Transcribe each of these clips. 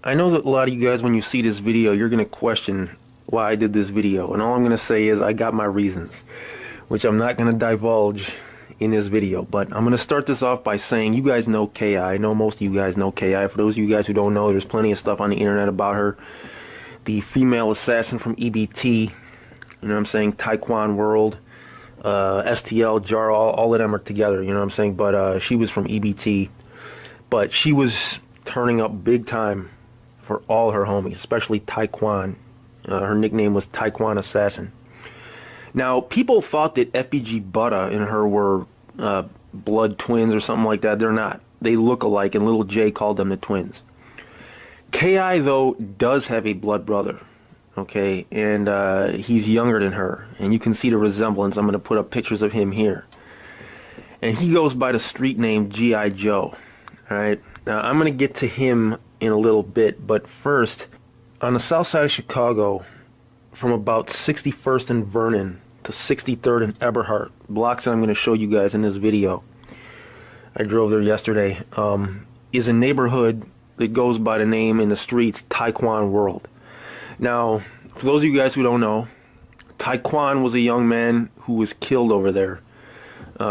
I know that a lot of you guys, when you see this video, you're going to question why I did this video. And all I'm going to say is I got my reasons, which I'm not going to divulge in this video. But I'm going to start this off by saying you guys know K.I. I know most of you guys know K.I. For those of you guys who don't know, there's plenty of stuff on the internet about her. The female assassin from EBT, you know what I'm saying, Taekwon World, STL, Jar, all of them are together, you know what I'm saying. But she was from EBT. But she was turning up big time for all her homies, especially Taekwon. Her nickname was Taekwon Assassin. Now, people thought that FBG Butta and her were blood twins or something like that. They're not. They look alike, and Little J called them the twins. K.I., though, does have a blood brother, okay? And he's younger than her, and you can see the resemblance. I'm going to put up pictures of him here. And he goes by the street name G.I. Joe, all right? Now, I'm going to get to him in a little bit, but first, on the south side of Chicago, from about 61st and Vernon to 63rd and Eberhart, blocks that I'm going to show you guys in this video, I drove there yesterday, is a neighborhood that goes by the name in the streets Taekwon World. Now, for those of you guys who don't know, Taekwon was a young man who was killed over there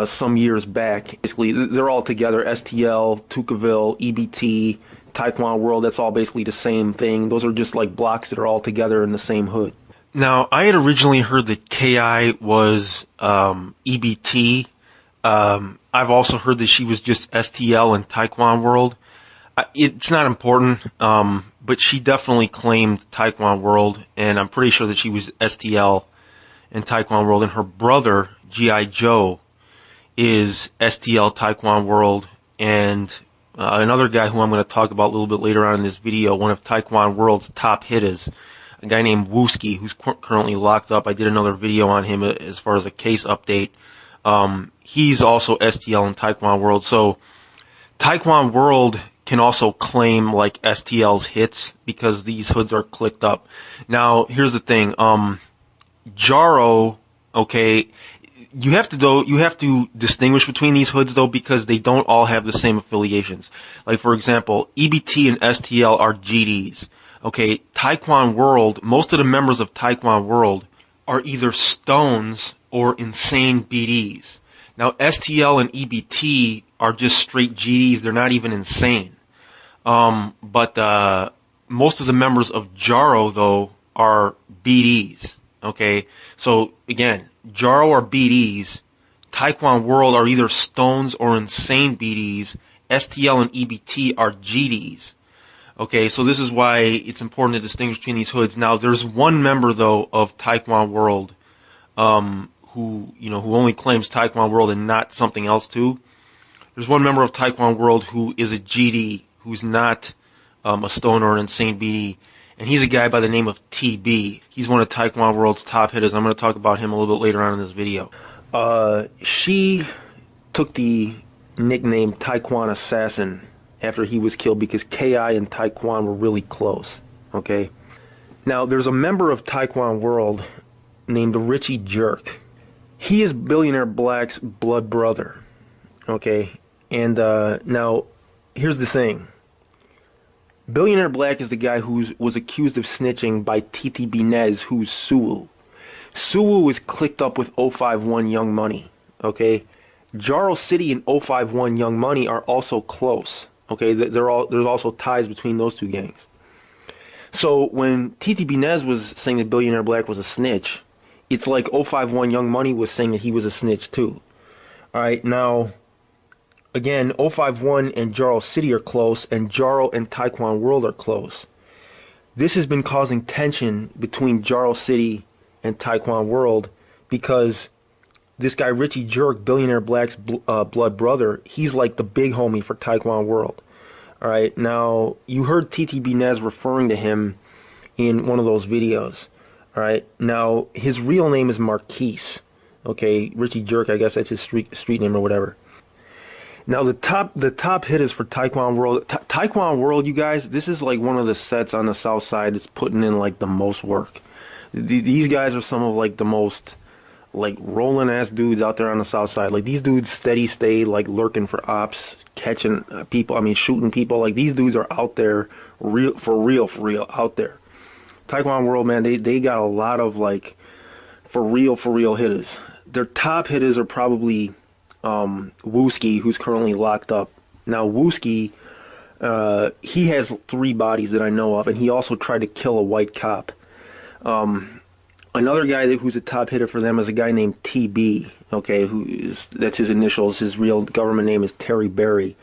some years back. Basically, they're all together, STL, Tukaville, EBT, Taekwon World, that's all basically the same thing. Those are just like blocks that are all together in the same hood. Now, I had originally heard that K.I. was EBT. I've also heard that she was just STL and Taekwon World. It's not important, but she definitely claimed Taekwon World, and I'm pretty sure that she was STL and Taekwon World, and her brother, G.I. Joe, is STL Taekwon World, and another guy who I'm going to talk about a little bit later on in this video, one of Taekwon World's top hitters, a guy named Wooski, who's currently locked up. I did another video on him as far as a case update. He's also STL in Taekwon World. So Taekwon World can also claim like STL's hits because these hoods are clicked up. Now, here's the thing. Jaro, okay, you have to distinguish between these hoods though, because they don't all have the same affiliations. Like, for example, EBT and STL are GDs. Okay, Taekwon World, most of the members of Taekwon World are either Stones or insane BDs. Now, STL and EBT are just straight GDs. They're not even insane. But most of the members of Jaro, though, are BDs. Okay, so again, Jaro are BDs, Taekwon World are either Stones or insane BDs, STL and EBT are GDs. Okay, so this is why it's important to distinguish between these hoods. Now, there's one member, though, of Taekwon World, who only claims Taekwon World and not something else too. There's one member of Taekwon World who is a GD, who's not a Stone or an insane BD. And he's a guy by the name of TB. He's one of Taekwon World's top hitters. I'm going to talk about him a little bit later on in this video. She took the nickname Taekwon Assassin after he was killed because K.I. and Taekwon were really close. Okay? Now, there's a member of Taekwon World named Richie Jerk. He is Billionaire Black's blood brother. Okay? And now, here's the thing. Billionaire Black is the guy who was accused of snitching by Titi Binez, who's Suwu. Suwu is clicked up with 051 Young Money, okay? Jaro City and 051 Young Money are also close, okay? There's also ties between those two gangs. So when Titi Binez was saying that Billionaire Black was a snitch, it's like 051 Young Money was saying that he was a snitch too. Alright, now, again, 051 and Jaro City are close, and Jaro and Taekwon World are close. This has been causing tension between Jaro City and Taekwon World because this guy Richie Jerk, Billionaire Black's blood brother, he's like the big homie for Taekwon World. Alright, now, you heard Titi Binez referring to him in one of those videos. Alright, now, his real name is Marquise. Okay, Richie Jerk, I guess that's his street name or whatever. Now, the top hitters for Taekwon World, Taekwon World, you guys, this is like one of the sets on the south side that's putting in like the most work. These guys are some of like the most like rolling ass dudes out there on the south side. Like, these dudes steady stay like lurking for ops, catching people, I mean shooting people. Like, these dudes are out there for real out there. Taekwondo World, man, they got a lot of like for real hitters. Their top hitters are probably Wooski, who's currently locked up. Now Wooski, he has 3 bodies that I know of, and he also tried to kill a white cop. Another guy who's a top hitter for them is a guy named TB. Okay, that's his initials. His real government name is Terry Berry.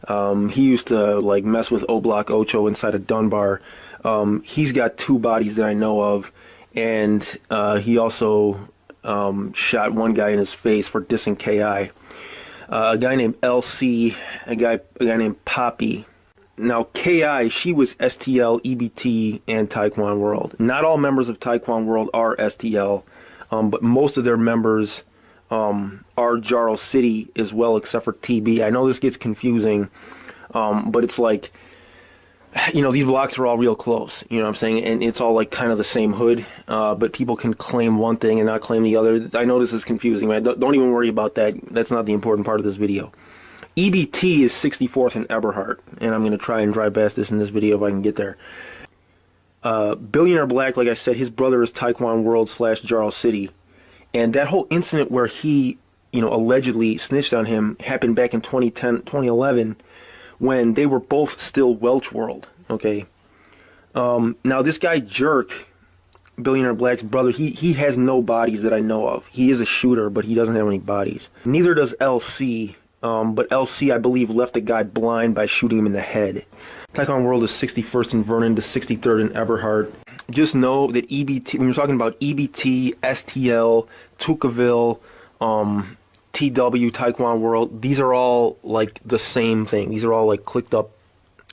He used to like mess with Oblak Ocho inside of Dunbar. He's got 2 bodies that I know of, and he also shot one guy in his face for dissing KI. A guy named LC, a guy named Poppy. Now KI, she was STL, EBT, and Taekwondo World. Not all members of Taekwondo World are STL, but most of their members are Jarl City as well, except for TB. I know this gets confusing, but it's like, you know, these blocks are all real close, you know what I'm saying, and it's all like kind of the same hood, but people can claim one thing and not claim the other. I know this is confusing, man. Don't even worry about that. That's not the important part of this video. EBT is 64th and Eberhard, and I'm going to try and drive past this in this video if I can get there. Billionaire Black, like I said, his brother is Taekwondo World / Jarl City, and that whole incident where he, you know, allegedly snitched on him happened back in 2010, 2011, when they were both still Welch World, okay? Now this guy Jerk, Billionaire Black's brother, he has no bodies that I know of. He is a shooter, but he doesn't have any bodies. Neither does LC, but LC, I believe, left a guy blind by shooting him in the head. Taekwondo World is 61st in Vernon to 63rd in Eberhard. Just know that EBT, when you're talking about EBT, STL, Tukaville, TW, Taekwondo World, these are all like the same thing. These are all like clicked up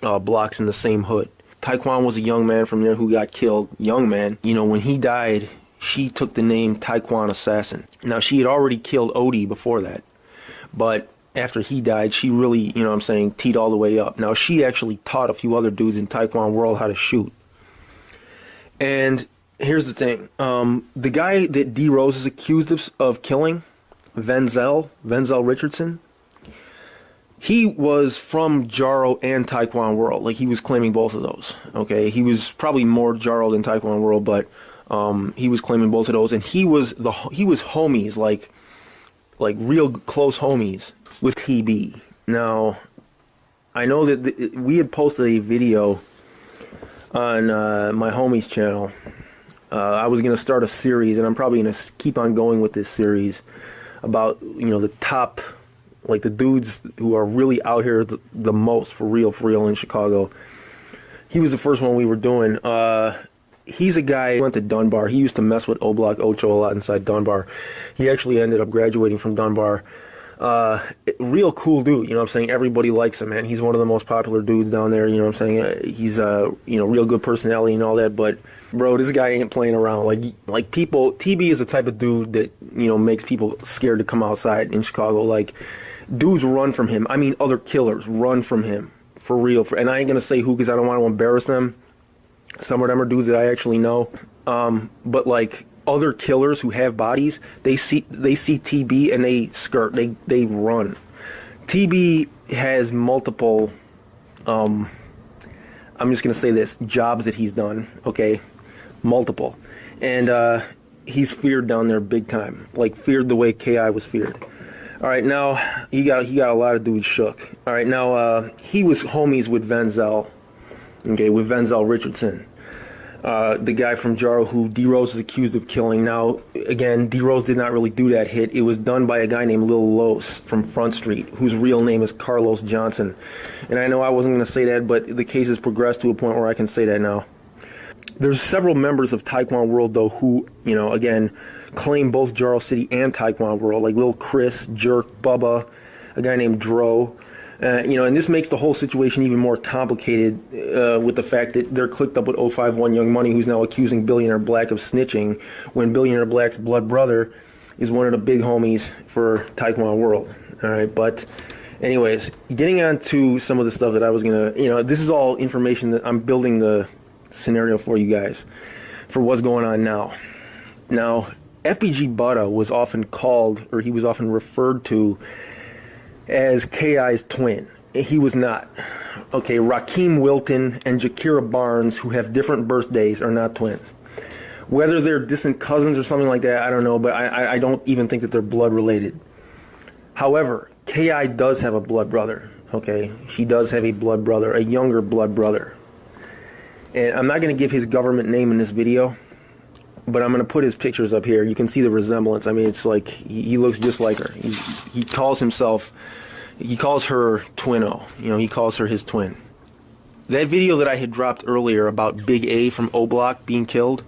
blocks in the same hood. Taekwondo was a young man from there who got killed. Young man, you know, when he died, she took the name Taekwondo Assassin. Now, she had already killed Odie before that, but after he died, she really, you know what I'm saying, teed all the way up. Now, she actually taught a few other dudes in Taekwondo World how to shoot. And here's the thing. The guy that D. Rose is accused of killing, Venzel Richardson, he was from Jarl and Taekwondo World. Like, he was claiming both of those, okay? He was probably more Jarl than Taekwondo World, but he was claiming both of those. And he was homies, like real close homies with TB. Now, I know that we had posted a video on my homie's channel. I was going to start a series, and I'm probably going to keep on going with this series about, you know, the top, like the dudes who are really out here the most for real in Chicago. He was the first one we were doing. He's a guy who went to Dunbar. He used to mess with Oblak Ocho a lot inside Dunbar. He actually ended up graduating from Dunbar. Real cool dude, you know what I'm saying? Everybody likes him, man. He's one of the most popular dudes down there, you know what I'm saying? He's you know, real good personality and all that, but bro, this guy ain't playing around. Like people, TB is the type of dude that, you know, makes people scared to come outside in Chicago. Like, dudes run from him. I mean, other killers run from him for real. And I ain't gonna say who, because I don't want to embarrass them. Some of them are dudes that I actually know. But like other killers who have bodies, they see TB and they skirt. They run. TB has multiple. I'm just gonna say this: jobs that he's done. Okay, multiple, and he's feared down there big time. Like feared the way KI was feared. All right, now he got a lot of dudes shook. All right, now he was homies with Venzel. Okay, with Venzel Richardson, the guy from Jarl who D. Rose is accused of killing. Now, again, D. Rose did not really do that hit. It was done by a guy named Lil Los from Front Street, whose real name is Carlos Johnson. And I know I wasn't going to say that, but the case has progressed to a point where I can say that now. There's several members of Taekwondo World, though, who, you know, again, claim both Jarl City and Taekwondo World, like Lil Chris, Jerk, Bubba, a guy named Dro. You know, and this makes the whole situation even more complicated with the fact that they're clicked up with 051 Young Money, who's now accusing Billionaire Black of snitching, when Billionaire Black's blood brother is one of the big homies for Taekwondo World. All right, but anyways, getting on to some of the stuff that I was going to, you know, this is all information that I'm building the scenario for you guys for what's going on now. Now, FBG Butta was often called, or he was often referred to as KI's twin. He was not. Okay, Rakeem Wilton and Jakira Barnes, who have different birthdays, are not twins. Whether they're distant cousins or something like that, I don't know, but I don't even think that they're blood related. However, K.I. does have a blood brother. Okay, she does have a blood brother, a younger blood brother. And I'm not going to give his government name in this video, but I'm going to put his pictures up here. You can see the resemblance. I mean, it's like he looks just like her. He calls her Twin-O. You know, he calls her his twin. That video that I had dropped earlier about Big A from O Block being killed,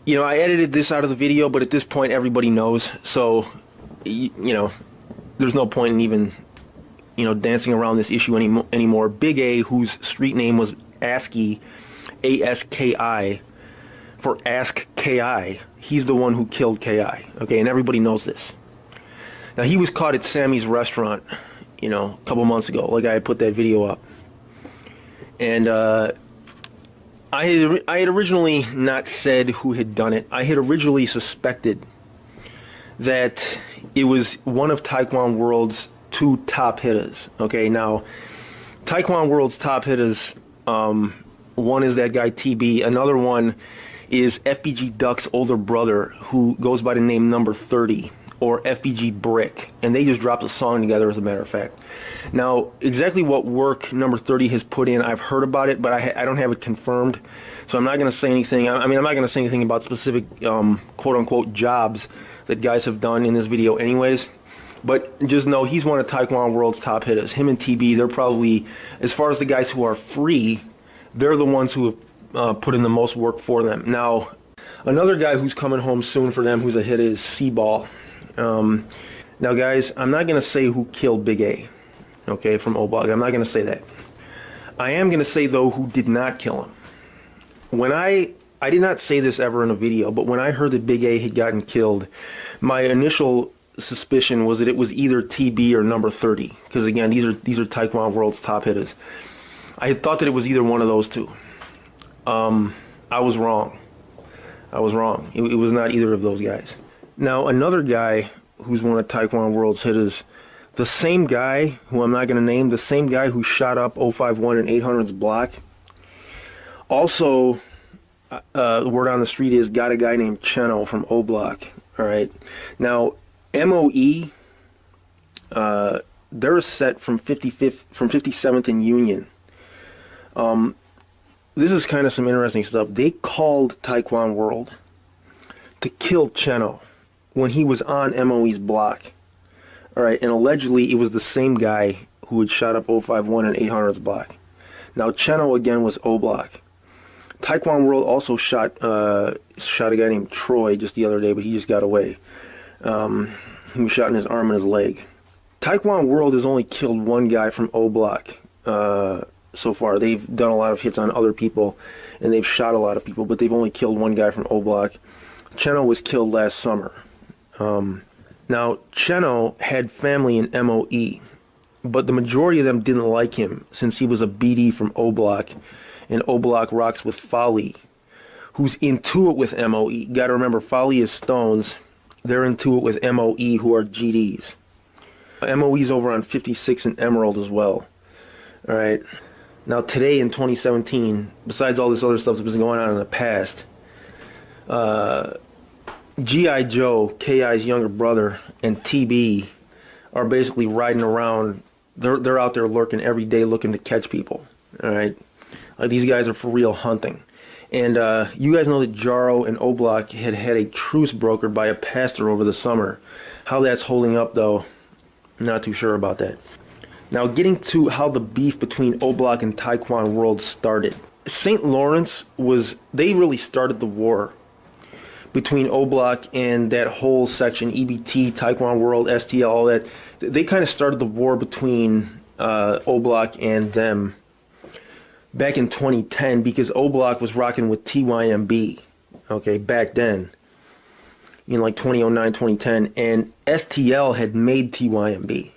you know, I edited this out of the video, but at this point everybody knows. So, you know, there's no point in even, you know, dancing around this issue anymore. Big A, whose street name was ASKI, A-S-K-I, for Ask K.I., he's the one who killed K.I., okay, and everybody knows this. Now, he was caught at Sammy's restaurant, you know, a couple months ago, like I had put that video up. And I had originally not said who had done it. I had originally suspected that it was one of Taekwon World's two top hitters. Okay, now, Taekwon World's top hitters, one is that guy TB, another one is FBG Duck's older brother, who goes by the name Number 30, or FBG Brick, and they just dropped a song together, as a matter of fact. Now, exactly what work Number 30 has put in, I've heard about it, but I don't have it confirmed, so I'm not going to say anything. I mean, I'm not going to say anything about specific quote-unquote jobs that guys have done in this video anyways, but just know he's one of Taekwon World's top hitters. Him and TB, they're probably, as far as the guys who are free, they're the ones who have put in the most work for them. Now, another guy who's coming home soon for them, who's a hit, is Seaball. Now, guys, I'm not going to say who killed Big A, okay, from O-Block. I'm not going to say that. I am going to say, though, who did not kill him. When I did not say this ever in a video, but when I heard that Big A had gotten killed, my initial suspicion was that it was either TB or Number 30, because again, these are Taekwon World's top hitters. I had thought that it was either one of those two. I was wrong. I was wrong. It was not either of those guys. Now, another guy who's one of Taekwon World's hitters, the same guy who I'm not going to name, the same guy who shot up 051 and 800's block, also, the word on the street is, got a guy named Cheno from O Block. All right. Now, MOE, they're set from 57th and Union. This is kind of some interesting stuff. They called Taekwon World to kill Cheno when he was on MOE's block. All right, and allegedly it was the same guy who had shot up 051 and 800's block. Now, Cheno again was O Block. Taekwon World also shot a guy named Troy just the other day, but he just got away. He was shot in his arm and his leg. Taekwon World has only killed one guy from O Block so far. They've done a lot of hits on other people, and they've shot a lot of people, but they've only killed one guy from O Block. Cheno was killed last summer. Now, Cheno had family in MOE, but the majority of them didn't like him since he was a BD from O Block, and O Block rocks with Folly, who's into it with MOE. You gotta remember, Folly is Stones. They're into it with MOE, who are GDs. MOE's over on 56 and Emerald as well. Alright. Now, today in 2017, besides all this other stuff that's been going on in the past, G.I. Joe, K.I.'s younger brother, and TB are basically riding around. They're out there lurking every day looking to catch people. Alright. These guys are for real hunting. And you guys know that Jaro and O Block had a truce brokered by a pastor over the summer. How that's holding up, though, not too sure about that. Now, getting to how the beef between O Block and Taekwon World started. St. Lawrence they really started the war between O Block and that whole section, EBT, Taekwon World, STL, all that. They kind of started the war between O Block and them back in 2010, because O Block was rocking with TYMB, okay, back then, in like 2009, 2010, and STL had made TYMB.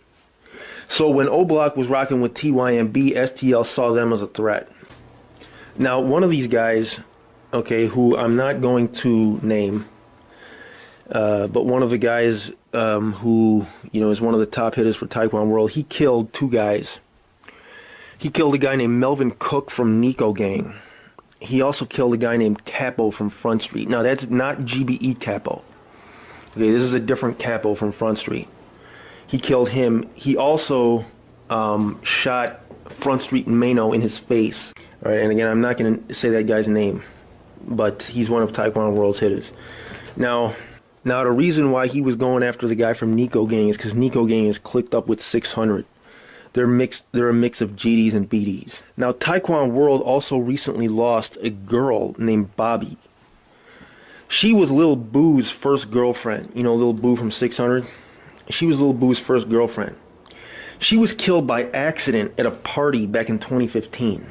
So when O Block was rocking with TYMB, STL saw them as a threat. Now, one of these guys, okay, who I'm not going to name, But one of the guys who, is one of the top hitters for Taekwondo World, he killed two guys. He killed a guy named Melvin Cook from Nico Gang. He also killed a guy named Capo from Front Street. Now, that's not GBE Capo. Okay, this is a different Capo from Front Street. He killed him. He also shot Front Street Mano in his face. All right, and again, I'm not going to say that guy's name, but he's one of Taekwondo World's hitters. Now, the reason why he was going after the guy from Nico Gang is because Nico Gang is clicked up with 600. They're a mix of GDs and BDs. Now, Taekwondo World also recently lost a girl named Bobby. She was Lil Boo's first girlfriend. You know, Lil Boo from 600? She was Lil Boo's first girlfriend. She was killed by accident at a party back in 2015.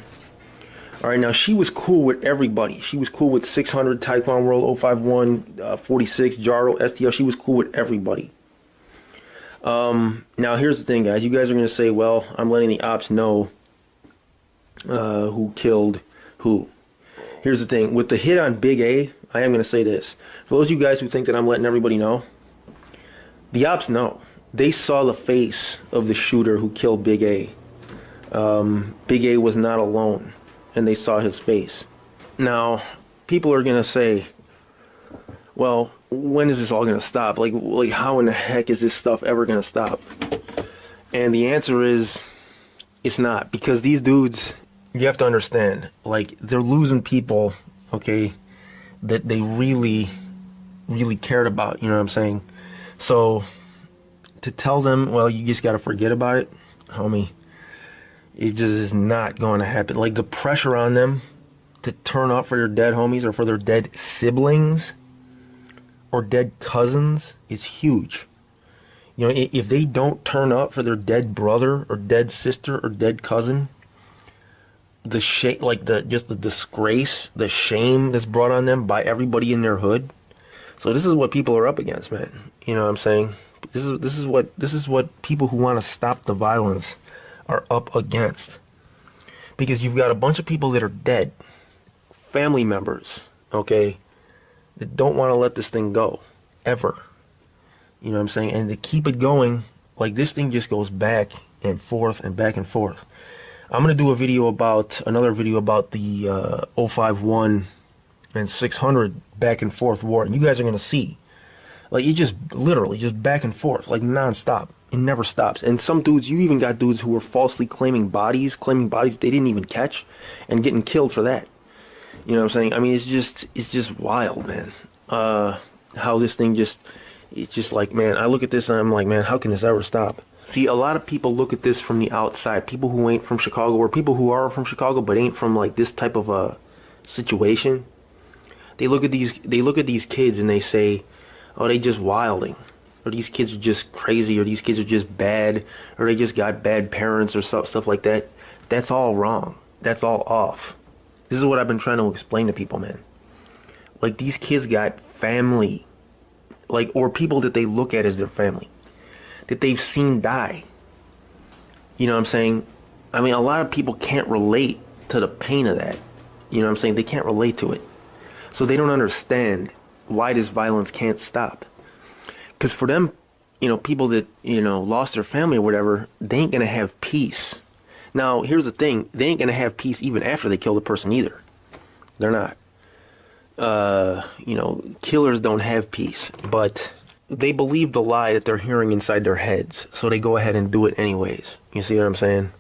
Alright, now she was cool with everybody. She was cool with 600, Taekwondo World, 051, 46, Jaro, STL. She was cool with everybody. Now here's the thing, guys. You guys are going to say, well, I'm letting the ops know who killed who. Here's the thing. With the hit on Big A, I am going to say this. For those of you guys who think that I'm letting everybody know, the ops know. They saw the face of the shooter who killed Big A. Big A was not alone, and they saw his face. Now, people are going to say, well, when is this all going to stop? Like, how in the heck is this stuff ever going to stop? And the answer is, it's not. Because these dudes, you have to understand, like, they're losing people, okay, that they really, really cared about, you know what I'm saying? So, to tell them, well, you just got to forget about it, homie, it just is not going to happen. Like, the pressure on them to turn up for their dead homies or for their dead siblings or dead cousins is huge. You know, if they don't turn up for their dead brother or dead sister or dead cousin, the shame, like just the disgrace, the shame that's brought on them by everybody in their hood. So this is what people are up against, man. You know what I'm saying? This is what people who want to stop the violence are up against. Because you've got a bunch of people that are dead, family members, okay, that don't want to let this thing go, ever. You know what I'm saying? And to keep it going, like, this thing just goes back and forth and back and forth. I'm going to do another video about the 051 and 600 back and forth war. And you guys are going to see, like, it just literally just back and forth, like, non-stop. It never stops. And some dudes, you even got dudes who were falsely claiming bodies they didn't even catch, and getting killed for that. You know what I'm saying? I mean, it's just wild, man. How this thing it's just like, man, I look at this and I'm like, man, how can this ever stop? See, a lot of people look at this from the outside. People who ain't from Chicago, or people who are from Chicago but ain't from, like, this type of a situation. They look at these kids and they say, oh, they just wilding, or these kids are just crazy, or these kids are just bad, or they just got bad parents, or stuff like that. That's all wrong. That's all off. This is what I've been trying to explain to people, man. Like, these kids got family, like, or people that they look at as their family, that they've seen die. You know what I'm saying? I mean, a lot of people can't relate to the pain of that. You know what I'm saying? They can't relate to it. So they don't understand why this violence can't stop. Because for them, you know, people that, you know, lost their family or whatever, they ain't going to have peace. Now, here's the thing. They ain't going to have peace even after they kill the person either. They're not. You know, killers don't have peace. But they believe the lie that they're hearing inside their heads. So they go ahead and do it anyways. You see what I'm saying?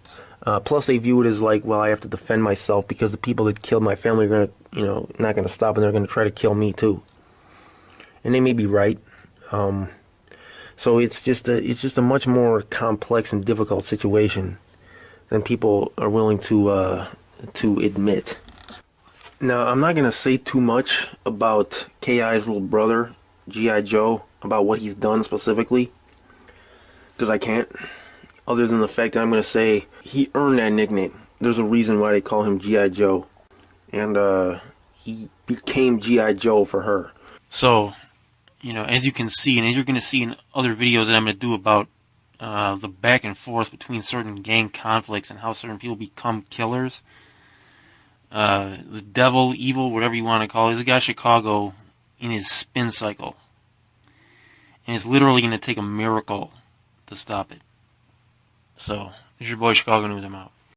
Plus, they view it as like, well, I have to defend myself because the people that killed my family are going to, you know, not going to stop, and they're going to try to kill me too. And they may be right. So it's just a much more complex and difficult situation than people are willing to admit. Now, I'm not going to say too much about K.I.'s little brother, G.I. Joe, about what he's done specifically, because I can't, other than the fact that I'm going to say he earned that nickname. There's a reason why they call him G.I. Joe, and he became G.I. Joe for her. So, you know, as you can see, and as you're going to see in other videos that I'm going to do about the back and forth between certain gang conflicts and how certain people become killers, the devil, evil, whatever you want to call it, is a guy Chicago in his spin cycle. And it's literally going to take a miracle to stop it. So, this is your boy Chicago News. I'm out.